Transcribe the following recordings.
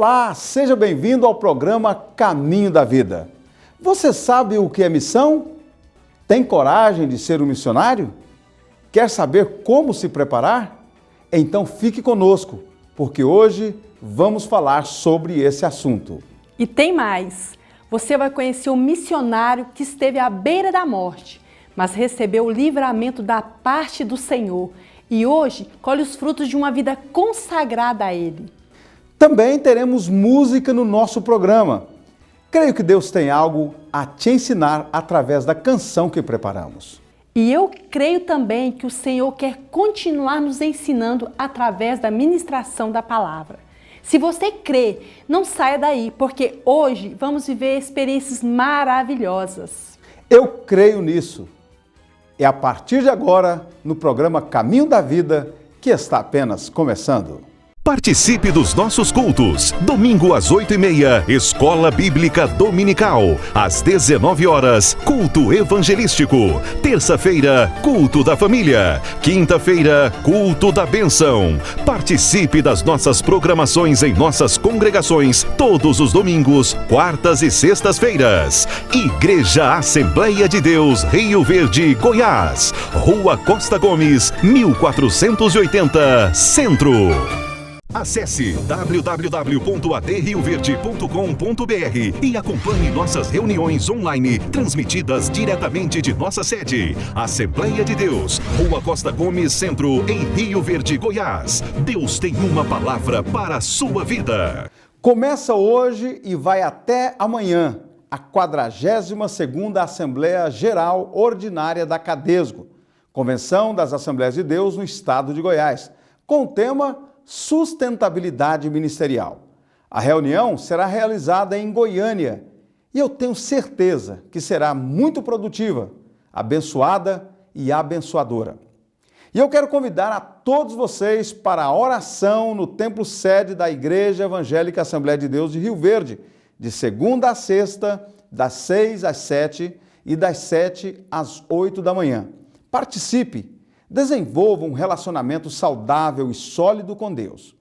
Olá, seja bem-vindo ao programa Caminho da Vida. Você sabe o que é missão? Tem coragem de ser um missionário? Quer saber como se preparar? Então fique conosco, porque hoje vamos falar sobre esse assunto. E tem mais! Você vai conhecer um missionário que esteve à beira da morte, mas recebeu o livramento da parte do Senhor e hoje colhe os frutos de uma vida consagrada a Ele. Também teremos música no nosso programa. Creio que Deus tem algo a te ensinar através da canção que preparamos. E eu creio também que o Senhor quer continuar nos ensinando através da ministração da palavra. Se você crê, não saia daí, porque hoje vamos viver experiências maravilhosas. Eu creio nisso. É a partir de agora, no programa Caminho da Vida, que está apenas começando. Participe dos nossos cultos. Domingo às 8h30, Escola Bíblica Dominical. Às 19 horas, culto evangelístico. Terça-feira, culto da família. Quinta-feira, culto da bênção. Participe das nossas programações em nossas congregações todos os domingos, quartas e sextas-feiras. Igreja Assembleia de Deus, Rio Verde, Goiás. Rua Costa Gomes, 1480, Centro. Acesse www.adrioverde.com.br e acompanhe nossas reuniões online, transmitidas diretamente de nossa sede. Assembleia de Deus, Rua Costa Gomes, Centro, em Rio Verde, Goiás. Deus tem uma palavra para a sua vida. Começa hoje e vai até amanhã a 42ª Assembleia Geral Ordinária da Cadesgo, Convenção das Assembleias de Deus no Estado de Goiás, com o tema Sustentabilidade Ministerial. A reunião será realizada em Goiânia e eu tenho certeza que será muito produtiva, abençoada e abençoadora. E eu quero convidar a todos vocês para a oração no templo sede da Igreja Evangélica Assembleia de Deus de Rio Verde, de segunda a sexta, das 6 às 7 e das 7 às 8 da manhã. Participe! Desenvolva um relacionamento saudável e sólido com Deus.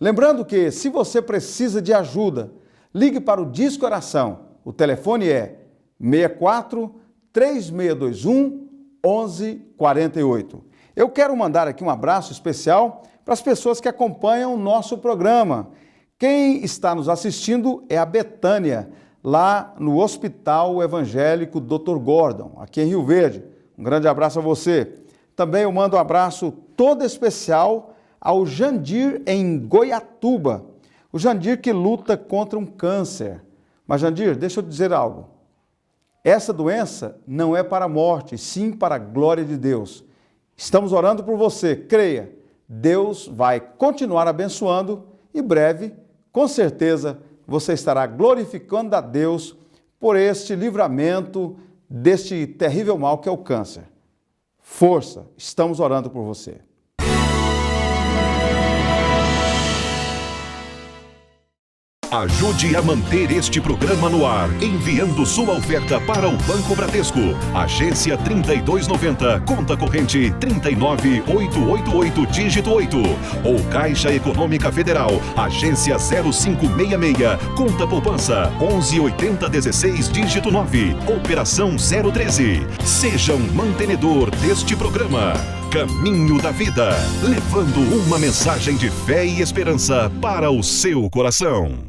Lembrando que, se você precisa de ajuda, ligue para o Disque Oração. O telefone é 64 3621 1148. Eu quero mandar aqui um abraço especial para as pessoas que acompanham o nosso programa. Quem está nos assistindo é a Betânia, lá no Hospital Evangélico Dr. Gordon, aqui em Rio Verde. Um grande abraço a você. Também eu mando um abraço todo especial ao Jandir em Goiatuba. O Jandir que luta contra um câncer. Mas Jandir, deixa eu te dizer algo. Essa doença não é para a morte, sim para a glória de Deus. Estamos orando por você, creia. Deus vai continuar abençoando e breve, com certeza, você estará glorificando a Deus por este livramento deste terrível mal que é o câncer. Força, estamos orando por você. Ajude a manter este programa no ar, enviando sua oferta para o Banco Bradesco. Agência 3290, conta corrente 39888, dígito 8. Ou Caixa Econômica Federal, agência 0566, conta poupança 118016, dígito 9. Operação 013. Seja um mantenedor deste programa. Caminho da Vida, levando uma mensagem de fé e esperança para o seu coração.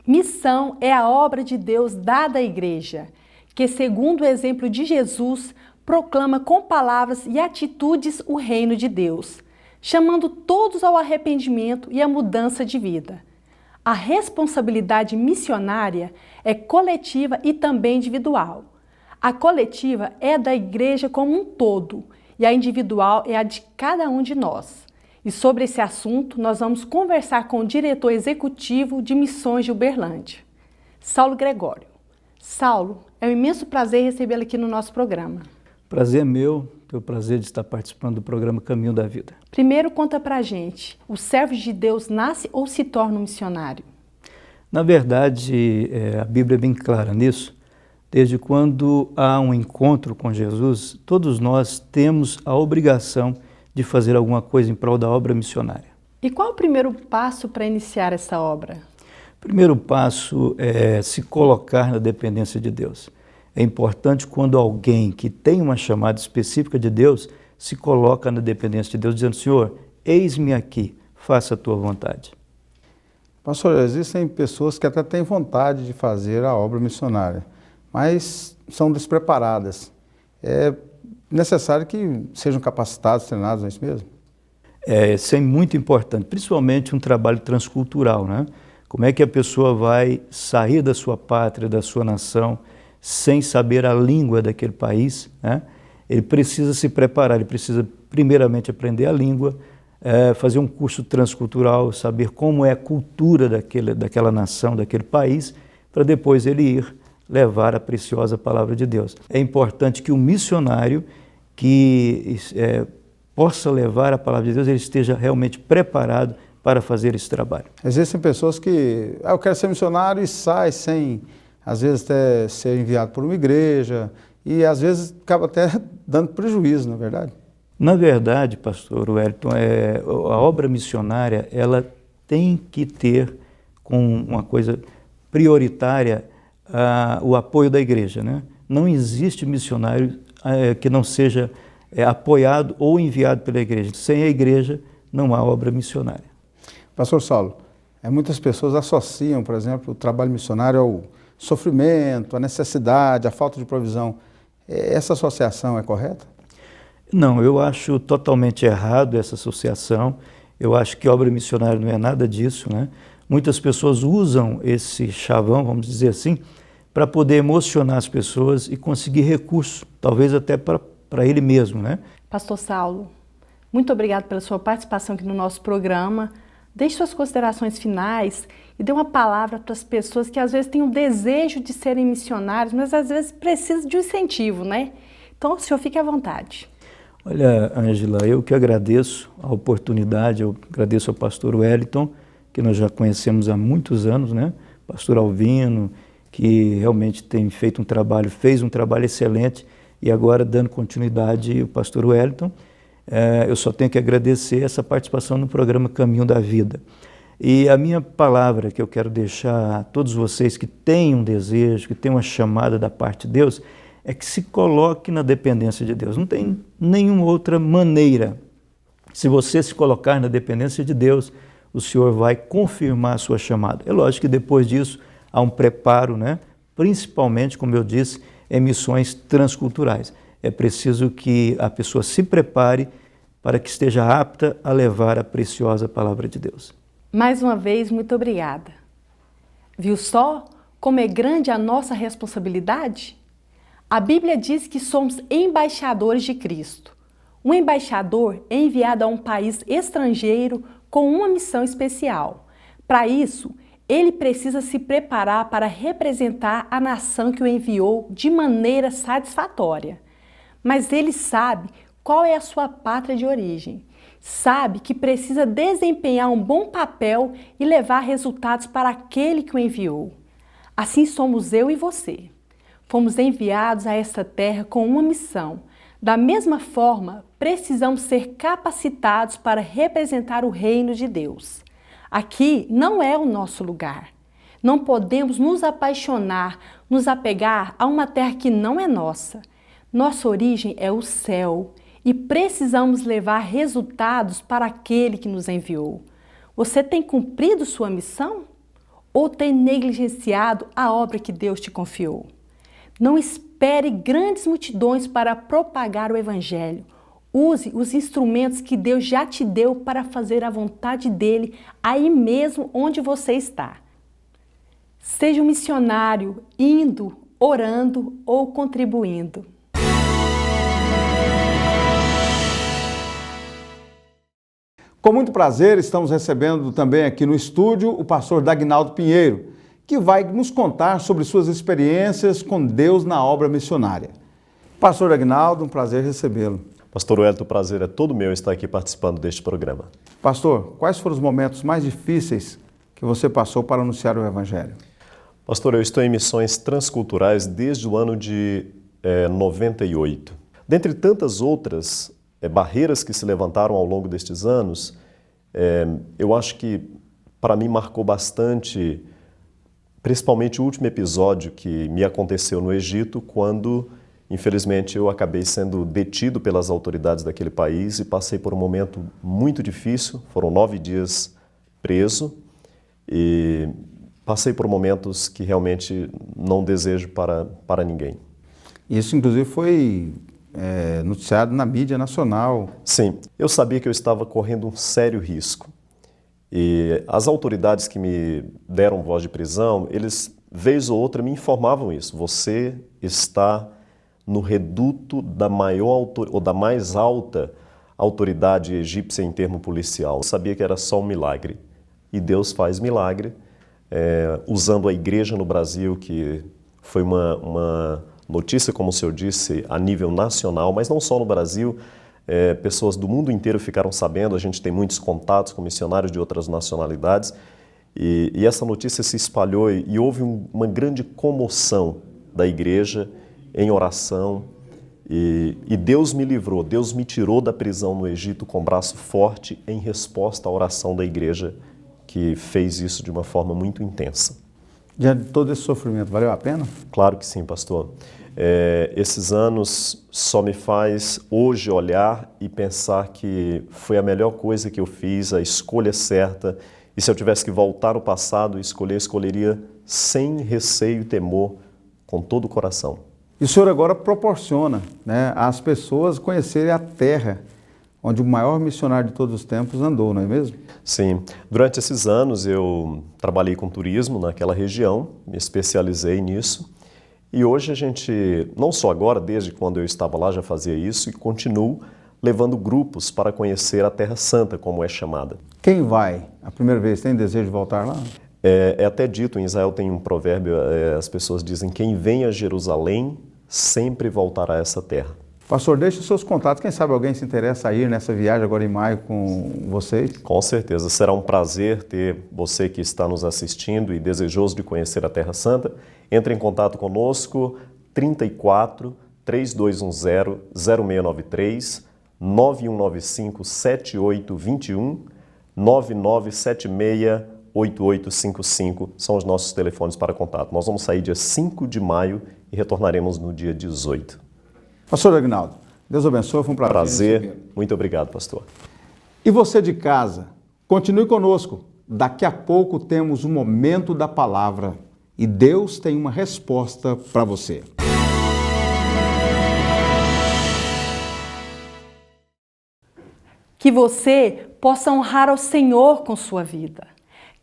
Missão é a obra de Deus dada à igreja, que, segundo o exemplo de Jesus, proclama com palavras e atitudes o reino de Deus, chamando todos ao arrependimento e à mudança de vida. A responsabilidade missionária é coletiva e também individual. A coletiva é da igreja como um todo e a individual é a de cada um de nós. E sobre esse assunto nós vamos conversar com o diretor executivo de Missões de Uberlândia, Saulo Gregório. Saulo, é um imenso prazer recebê-lo aqui no nosso programa. Prazer é meu, tenho o prazer de estar participando do programa Caminho da Vida. Primeiro conta pra gente, o servo de Deus nasce ou se torna um missionário? Na verdade, a Bíblia é bem clara nisso. Desde quando há um encontro com Jesus, todos nós temos a obrigação de fazer alguma coisa em prol da obra missionária. E qual o primeiro passo para iniciar essa obra? O primeiro passo é se colocar na dependência de Deus. É importante quando alguém que tem uma chamada específica de Deus se coloca na dependência de Deus, dizendo: Senhor, eis-me aqui, faça a tua vontade. Pastor, existem pessoas que até têm vontade de fazer a obra missionária, mas são despreparadas. É necessário que sejam capacitados, treinados, não é isso mesmo? Isso é muito importante, principalmente um trabalho transcultural, né? Como é que a pessoa vai sair da sua pátria, da sua nação, sem saber a língua daquele país, né? Ele precisa se preparar, ele precisa primeiramente aprender a língua, fazer um curso transcultural, saber como é a cultura daquela nação, daquele país, para depois ele ir levar a preciosa palavra de Deus. É importante que o missionário que possa levar a palavra de Deus, ele esteja realmente preparado para fazer esse trabalho. Existem pessoas que, eu quero ser missionário e sai sem, às vezes, até ser enviado por uma igreja e, às vezes, acaba até dando prejuízo, não é verdade? Na verdade, pastor Wellington, a obra missionária, ela tem que ter como uma coisa prioritária o apoio da igreja, né? Não existe missionário que não seja apoiado ou enviado pela igreja. Sem a igreja, não há obra missionária. Pastor Saulo, muitas pessoas associam, por exemplo, o trabalho missionário ao sofrimento, à necessidade, à falta de provisão. Essa associação é correta? Não, eu acho totalmente errado essa associação. Eu acho que obra missionária não é nada disso, né? Muitas pessoas usam esse chavão, vamos dizer assim, para poder emocionar as pessoas e conseguir recursos, talvez até para ele mesmo, né? Pastor Saulo, muito obrigado pela sua participação aqui no nosso programa. Deixe suas considerações finais e dê uma palavra para as pessoas que às vezes têm o desejo de serem missionários, mas às vezes precisam de um incentivo, né? Então, o senhor fique à vontade. Olha, Ângela, eu que agradeço a oportunidade, eu agradeço ao pastor Wellington, que nós já conhecemos há muitos anos, né? Pastor Alvino, que realmente fez um trabalho excelente, e agora dando continuidade o pastor Wellington. Eu só tenho que agradecer essa participação no programa Caminho da Vida. E a minha palavra que eu quero deixar a todos vocês que têm um desejo, que têm uma chamada da parte de Deus, é que se coloque na dependência de Deus. Não tem nenhuma outra maneira. Se você se colocar na dependência de Deus, o Senhor vai confirmar a sua chamada. É lógico que depois disso há um preparo, né? Principalmente, como eu disse, em missões transculturais. É preciso que a pessoa se prepare para que esteja apta a levar a preciosa palavra de Deus. Mais uma vez, muito obrigada. Viu só como é grande a nossa responsabilidade? A Bíblia diz que somos embaixadores de Cristo. Um embaixador é enviado a um país estrangeiro com uma missão especial. Para isso, ele precisa se preparar para representar a nação que o enviou de maneira satisfatória. Mas ele sabe qual é a sua pátria de origem. Sabe que precisa desempenhar um bom papel e levar resultados para aquele que o enviou. Assim somos eu e você. Fomos enviados a esta terra com uma missão. Da mesma forma, precisamos ser capacitados para representar o reino de Deus. Aqui não é o nosso lugar. Não podemos nos apaixonar, nos apegar a uma terra que não é nossa. Nossa origem é o céu e precisamos levar resultados para aquele que nos enviou. Você tem cumprido sua missão? Ou tem negligenciado a obra que Deus te confiou? Não espere grandes multidões para propagar o Evangelho. Use os instrumentos que Deus já te deu para fazer a vontade dele aí mesmo onde você está. Seja um missionário indo, orando ou contribuindo. Com muito prazer, estamos recebendo também aqui no estúdio o pastor Dagnaldo Pinheiro, que vai nos contar sobre suas experiências com Deus na obra missionária. Pastor Dagnaldo, um prazer recebê-lo. Pastor Wellington, o prazer é todo meu estar aqui participando deste programa. Pastor, quais foram os momentos mais difíceis que você passou para anunciar o Evangelho? Pastor, eu estou em missões transculturais desde o ano de 98. Dentre tantas outras barreiras que se levantaram ao longo destes anos, eu acho que para mim marcou bastante, principalmente o último episódio que me aconteceu no Egito, quando, infelizmente, eu acabei sendo detido pelas autoridades daquele país e passei por um momento muito difícil. Foram 9 dias preso e passei por momentos que realmente não desejo para ninguém. Isso, inclusive, foi noticiado na mídia nacional. Sim, eu sabia que eu estava correndo um sério risco. E as autoridades que me deram voz de prisão, eles, vez ou outra, me informavam isso. Você está no reduto da maior ou da mais alta autoridade egípcia em termo policial. Eu sabia que era só um milagre. E Deus faz milagre, usando a igreja no Brasil, que foi uma notícia, como o senhor disse, a nível nacional, mas não só no Brasil. Pessoas do mundo inteiro ficaram sabendo, a gente tem muitos contatos com missionários de outras nacionalidades, e essa notícia se espalhou e houve uma grande comoção da igreja em oração, e Deus me livrou, Deus me tirou da prisão no Egito com braço forte em resposta à oração da igreja, que fez isso de uma forma muito intensa. Diante de todo esse sofrimento, valeu a pena? Claro que sim, pastor. Esses anos só me faz hoje olhar e pensar que foi a melhor coisa que eu fiz, a escolha certa, e se eu tivesse que voltar no passado e escolheria sem receio e temor, com todo o coração. E o senhor agora proporciona, né, às pessoas conhecerem a terra onde o maior missionário de todos os tempos andou, não é mesmo? Sim. Durante esses anos eu trabalhei com turismo naquela região, me especializei nisso. E hoje a gente, não só agora, desde quando eu estava lá já fazia isso, e continuo levando grupos para conhecer a Terra Santa, como é chamada. Quem vai a primeira vez tem desejo de voltar lá? É até dito, em Israel tem um provérbio, as pessoas dizem, quem vem a Jerusalém sempre voltará a essa terra. Pastor, deixe os seus contatos, quem sabe alguém se interessa a ir nessa viagem agora em maio com vocês? Com certeza, será um prazer ter você que está nos assistindo e desejoso de conhecer a Terra Santa. Entre em contato conosco, 34 3210 0693, 9195 7821, 9976 8855 são os nossos telefones para contato. Nós vamos sair dia 5 de maio e retornaremos no dia 18. Pastor Aguinaldo, Deus abençoe, foi um prazer. Muito obrigado, pastor. E você de casa, continue conosco. Daqui a pouco temos o momento da palavra e Deus tem uma resposta para você. Que você possa honrar ao Senhor com sua vida.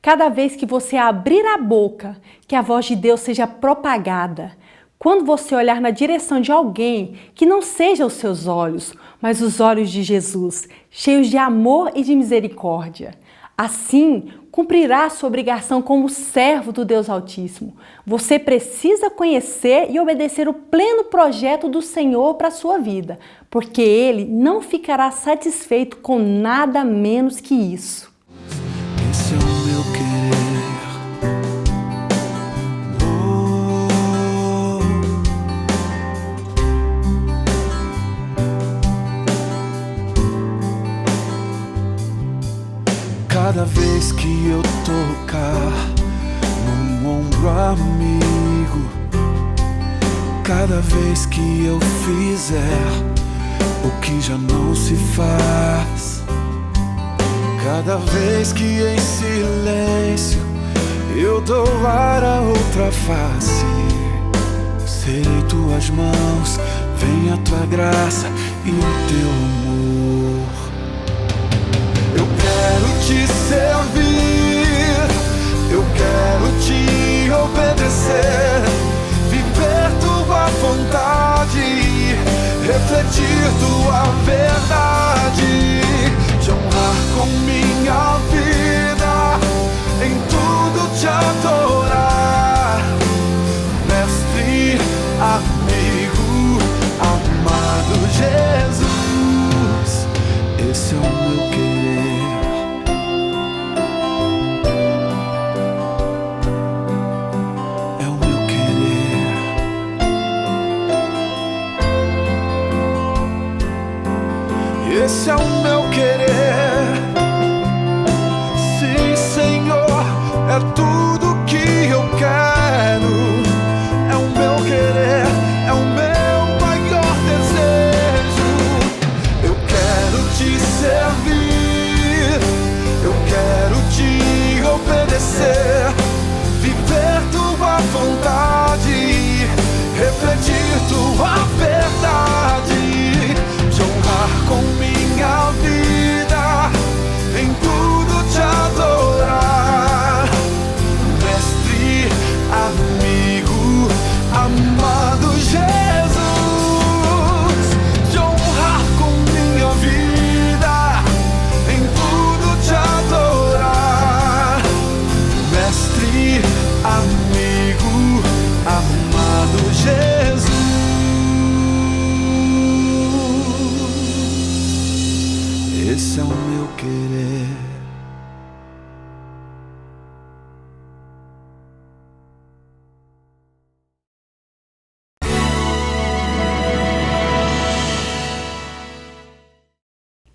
Cada vez que você abrir a boca, que a voz de Deus seja propagada. Quando você olhar na direção de alguém, que não seja os seus olhos, mas os olhos de Jesus, cheios de amor e de misericórdia. Assim, cumprirá a sua obrigação como servo do Deus Altíssimo. Você precisa conhecer e obedecer o pleno projeto do Senhor para a sua vida, porque Ele não ficará satisfeito com nada menos que isso. Esse é o meu querer. Cada vez que eu tocar num ombro amigo, cada vez que eu fizer o que já não se faz, cada vez que em silêncio eu dou ar a outra face, serei tuas mãos, vem a tua graça e o teu amor. Eu quero te servir, eu quero te obedecer, viver tua vontade, refletir tua verdade, te honrar com minha vida, em tudo te adorar, mestre, amigo, amado Jesus, esse é o meu querer. esse é o meu querer. Sim, Senhor, é tudo que eu quero. É o meu querer, é o meu maior desejo. Eu quero te servir, eu quero te obedecer, viver tua vontade, refletir tua verdade, te honrar com minha vida, em tudo te adorar. Mestre, amigo, amado Jesus, te honrar com minha vida, em tudo te adorar. Mestre, amigo, amado Jesus. Esse é o meu querer.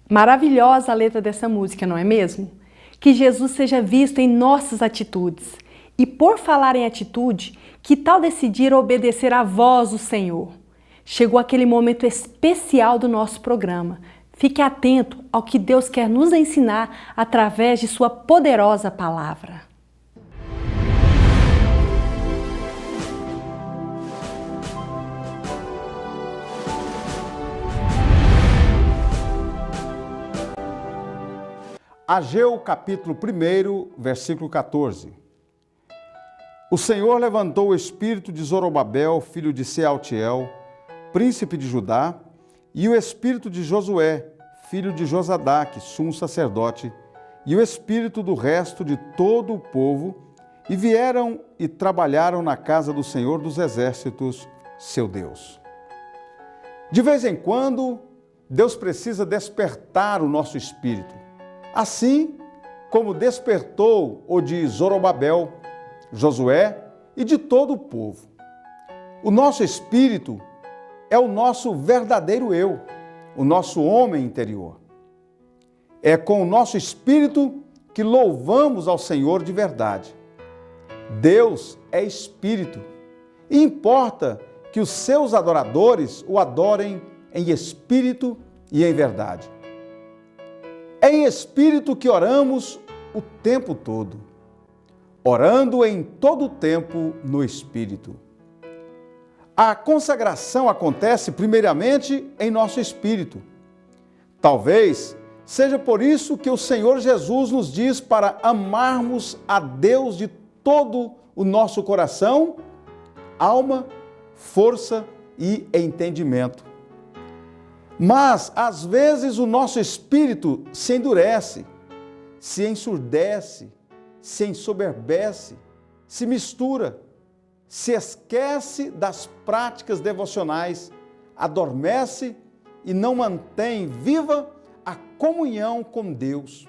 Maravilhosa a letra dessa música, não é mesmo? Que Jesus seja visto em nossas atitudes. E por falar em atitude, que tal decidir obedecer à voz do Senhor? Chegou aquele momento especial do nosso programa. Fique atento ao que Deus quer nos ensinar através de sua poderosa palavra. Ageu, capítulo 1, versículo 14. O Senhor levantou o espírito de Zorobabel, filho de Sealtiel, príncipe de Judá, e o espírito de Josué, filho de Josadaque, sumo sacerdote, e o espírito do resto de todo o povo, e vieram e trabalharam na casa do Senhor dos Exércitos, seu Deus. De vez em quando, Deus precisa despertar o nosso espírito, assim como despertou o de Zorobabel, Josué e de todo o povo. O nosso espírito é o nosso verdadeiro eu, o nosso homem interior. É com o nosso espírito que louvamos ao Senhor de verdade. Deus é espírito e importa que os seus adoradores o adorem em espírito e em verdade. É em espírito que oramos o tempo todo, orando em todo o tempo no Espírito. A consagração acontece primeiramente em nosso espírito. Talvez seja por isso que o Senhor Jesus nos diz para amarmos a Deus de todo o nosso coração, alma, força e entendimento. Mas, às vezes, o nosso espírito se endurece, se ensurdece, se ensoberbece, se mistura, se esquece das práticas devocionais, adormece e não mantém viva a comunhão com Deus.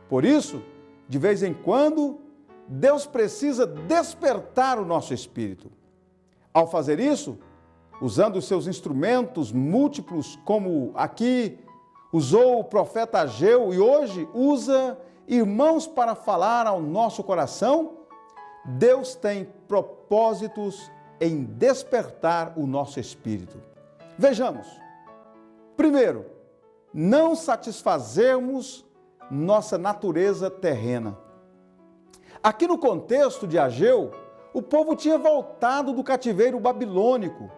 Por isso, de vez em quando, Deus precisa despertar o nosso espírito. Ao fazer isso, usando os seus instrumentos múltiplos, como aqui usou o profeta Ageu e hoje usa irmãos para falar ao nosso coração, Deus tem propósitos em despertar o nosso espírito. Vejamos. Primeiro, não satisfazermos nossa natureza terrena. Aqui no contexto de Ageu, o povo tinha voltado do cativeiro babilônico,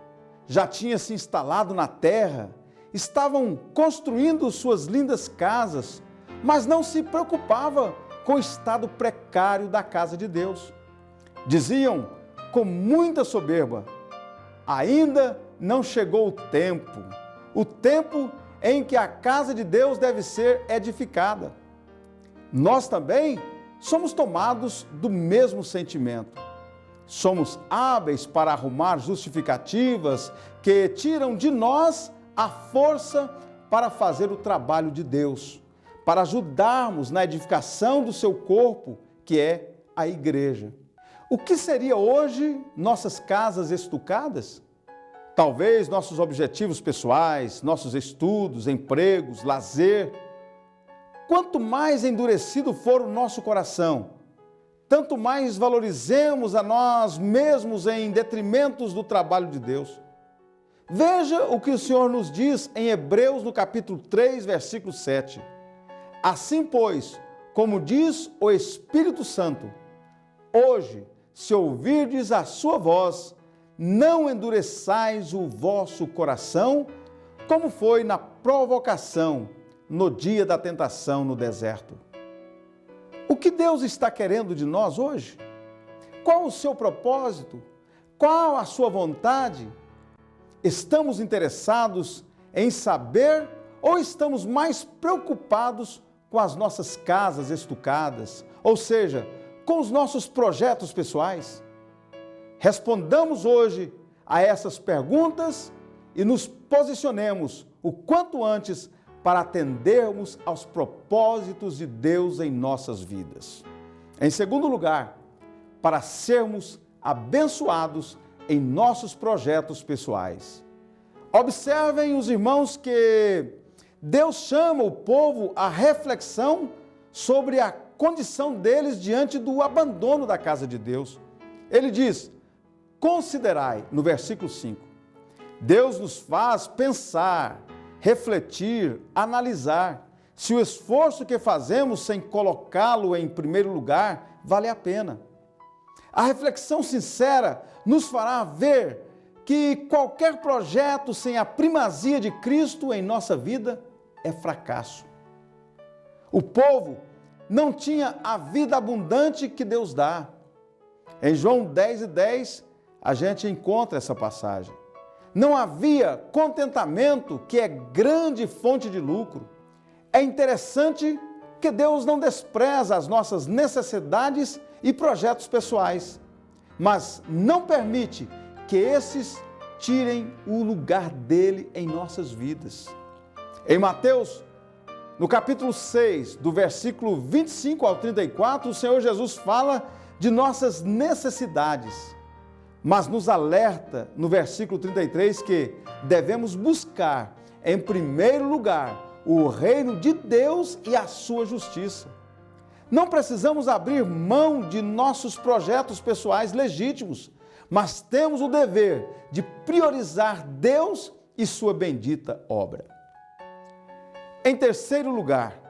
já tinha se instalado na terra, estavam construindo suas lindas casas, mas não se preocupava com o estado precário da casa de Deus. Diziam com muita soberba: ainda não chegou o tempo em que a casa de Deus deve ser edificada. Nós também somos tomados do mesmo sentimento. Somos hábeis para arrumar justificativas que tiram de nós a força para fazer o trabalho de Deus, para ajudarmos na edificação do seu corpo, que é a igreja. O que seria hoje nossas casas estucadas? Talvez nossos objetivos pessoais, nossos estudos, empregos, lazer. Quanto mais endurecido for o nosso coração, tanto mais valorizemos a nós mesmos em detrimento do trabalho de Deus. Veja o que o Senhor nos diz em Hebreus, no capítulo 3, versículo 7. Assim, pois, como diz o Espírito Santo, hoje, se ouvirdes a sua voz, não endureçais o vosso coração, como foi na provocação, no dia da tentação no deserto. O que Deus está querendo de nós hoje? Qual o seu propósito? Qual a sua vontade? Estamos interessados em saber ou estamos mais preocupados com as nossas casas estucadas, ou seja, com os nossos projetos pessoais? Respondamos hoje a essas perguntas e nos posicionemos o quanto antes para atendermos aos propósitos de Deus em nossas vidas. Em segundo lugar, para sermos abençoados em nossos projetos pessoais. Observem os irmãos que Deus chama o povo à reflexão sobre a condição deles diante do abandono da casa de Deus. Ele diz: considerai, no versículo 5, Deus nos faz pensar, refletir, analisar se o esforço que fazemos sem colocá-lo em primeiro lugar vale a pena. A reflexão sincera nos fará ver que qualquer projeto sem a primazia de Cristo em nossa vida é fracasso. O povo não tinha a vida abundante que Deus dá. Em João 10:10, a gente encontra essa passagem. Não havia contentamento, que é grande fonte de lucro. É interessante que Deus não despreza as nossas necessidades e projetos pessoais, mas não permite que esses tirem o lugar dele em nossas vidas. Em Mateus, no capítulo 6, do versículo 25 ao 34, o Senhor Jesus fala de nossas necessidades, mas nos alerta no versículo 33 que devemos buscar, em primeiro lugar, o reino de Deus e a sua justiça. Não precisamos abrir mão de nossos projetos pessoais legítimos, mas temos o dever de priorizar Deus e sua bendita obra. Em terceiro lugar,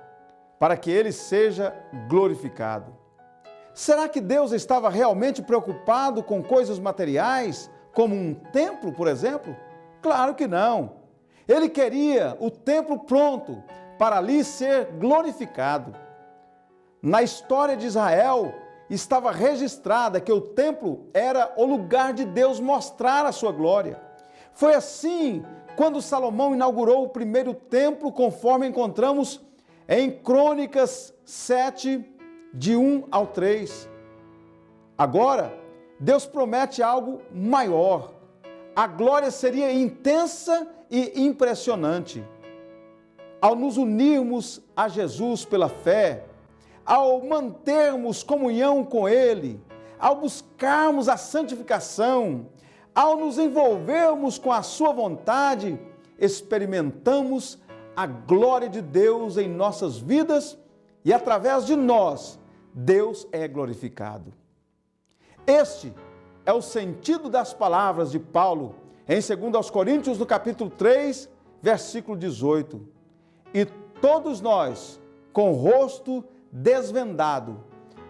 para que ele seja glorificado. Será que Deus estava realmente preocupado com coisas materiais, como um templo, por exemplo? Claro que não. Ele queria o templo pronto para ali ser glorificado. Na história de Israel, estava registrada que o templo era o lugar de Deus mostrar a sua glória. Foi assim quando Salomão inaugurou o primeiro templo, conforme encontramos em Crônicas 7, de 1 ao 3. Agora, Deus promete algo maior. A glória seria intensa e impressionante. Ao nos unirmos a Jesus pela fé, ao mantermos comunhão com Ele, ao buscarmos a santificação, ao nos envolvermos com a sua vontade, experimentamos a glória de Deus em nossas vidas e através de nós, Deus é glorificado. Este é o sentido das palavras de Paulo em 2 Coríntios, no capítulo 3, versículo 18. E todos nós, com o rosto desvendado,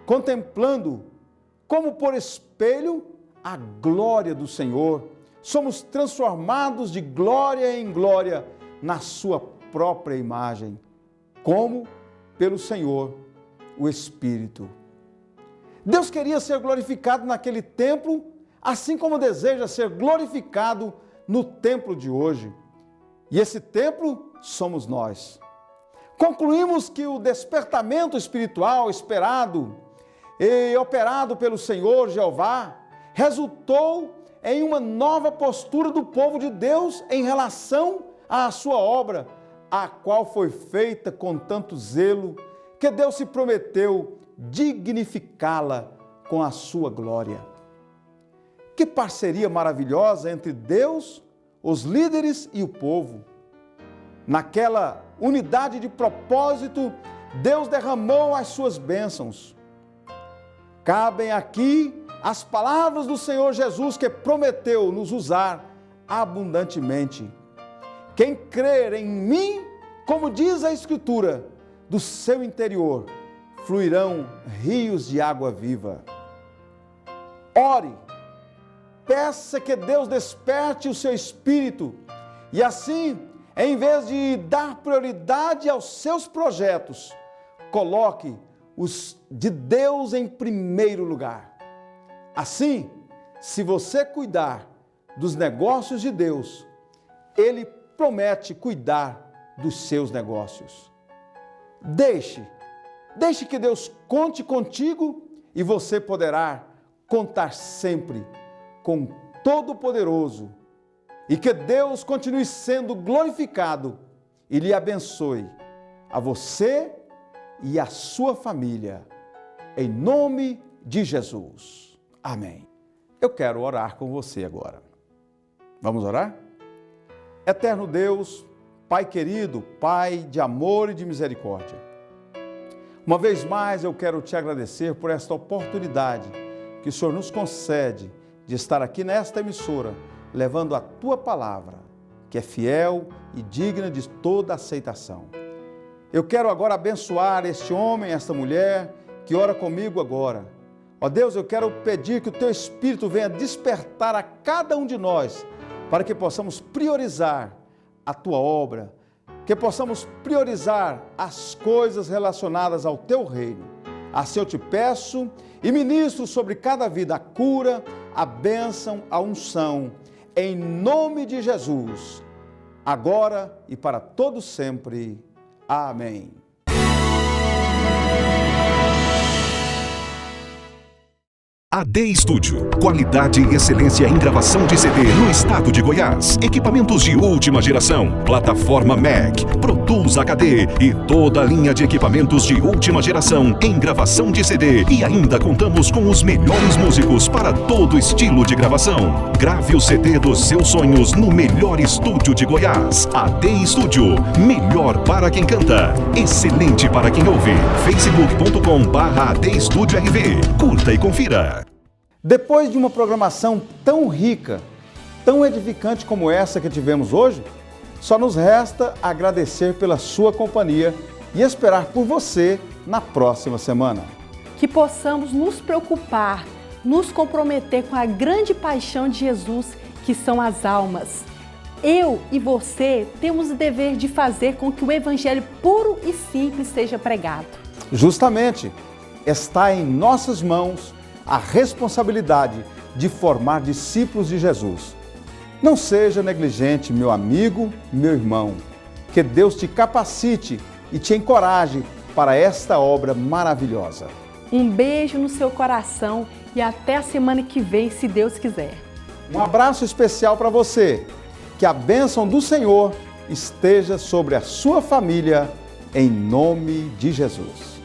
contemplando como por espelho a glória do Senhor, somos transformados de glória em glória na sua própria imagem, como pelo Senhor, o Espírito. Deus queria ser glorificado naquele templo, assim como deseja ser glorificado no templo de hoje. E esse templo somos nós. Concluímos que o despertamento espiritual esperado e operado pelo Senhor Jeová resultou em uma nova postura do povo de Deus em relação à sua obra, a qual foi feita com tanto zelo, que Deus se prometeu dignificá-la com a sua glória. Que parceria maravilhosa entre Deus, os líderes e o povo. Naquela unidade de propósito, Deus derramou as suas bênçãos. Cabem aqui as palavras do Senhor Jesus, que prometeu nos usar abundantemente. Quem crer em mim, como diz a Escritura, do seu interior fluirão rios de água viva. Ore, peça que Deus desperte o seu espírito e assim, em vez de dar prioridade aos seus projetos, coloque os de Deus em primeiro lugar. Assim, se você cuidar dos negócios de Deus, Ele promete cuidar dos seus negócios. Deixe que Deus conte contigo e você poderá contar sempre com o Todo-Poderoso. E que Deus continue sendo glorificado e lhe abençoe a você e a sua família. Em nome de Jesus. Amém. Eu quero orar com você agora. Vamos orar? Eterno Deus, Pai querido, Pai de amor e de misericórdia. Uma vez mais eu quero te agradecer por esta oportunidade que o Senhor nos concede de estar aqui nesta emissora, levando a Tua palavra, que é fiel e digna de toda aceitação. Eu quero agora abençoar este homem, esta mulher, que ora comigo agora. Ó Deus, eu quero pedir que o Teu Espírito venha despertar a cada um de nós, para que possamos priorizar a Tua obra, que possamos priorizar as coisas relacionadas ao Teu reino. Assim eu te peço e ministro sobre cada vida a cura, a bênção, a unção, em nome de Jesus, agora e para todo sempre. Amém. AD Studio, qualidade e excelência em gravação de CD no estado de Goiás. Equipamentos de última geração, plataforma Mac, Pro Tools HD e toda a linha de equipamentos de última geração em gravação de CD. E ainda contamos com os melhores músicos para todo estilo de gravação. Grave o CD dos seus sonhos no melhor estúdio de Goiás. AD Studio, melhor para quem canta, excelente para quem ouve. facebook.com/AD Studio RV. Curta e confira. Depois de uma programação tão rica, tão edificante como essa que tivemos hoje, só nos resta agradecer pela sua companhia e esperar por você na próxima semana. Que possamos nos preocupar, nos comprometer com a grande paixão de Jesus, que são as almas. Eu e você temos o dever de fazer com que o evangelho puro e simples seja pregado. Justamente, está em nossas mãos a responsabilidade de formar discípulos de Jesus. Não seja negligente, meu amigo, meu irmão. Que Deus te capacite e te encoraje para esta obra maravilhosa. Um beijo no seu coração e até a semana que vem, se Deus quiser. Um abraço especial para você. Que a bênção do Senhor esteja sobre a sua família, em nome de Jesus.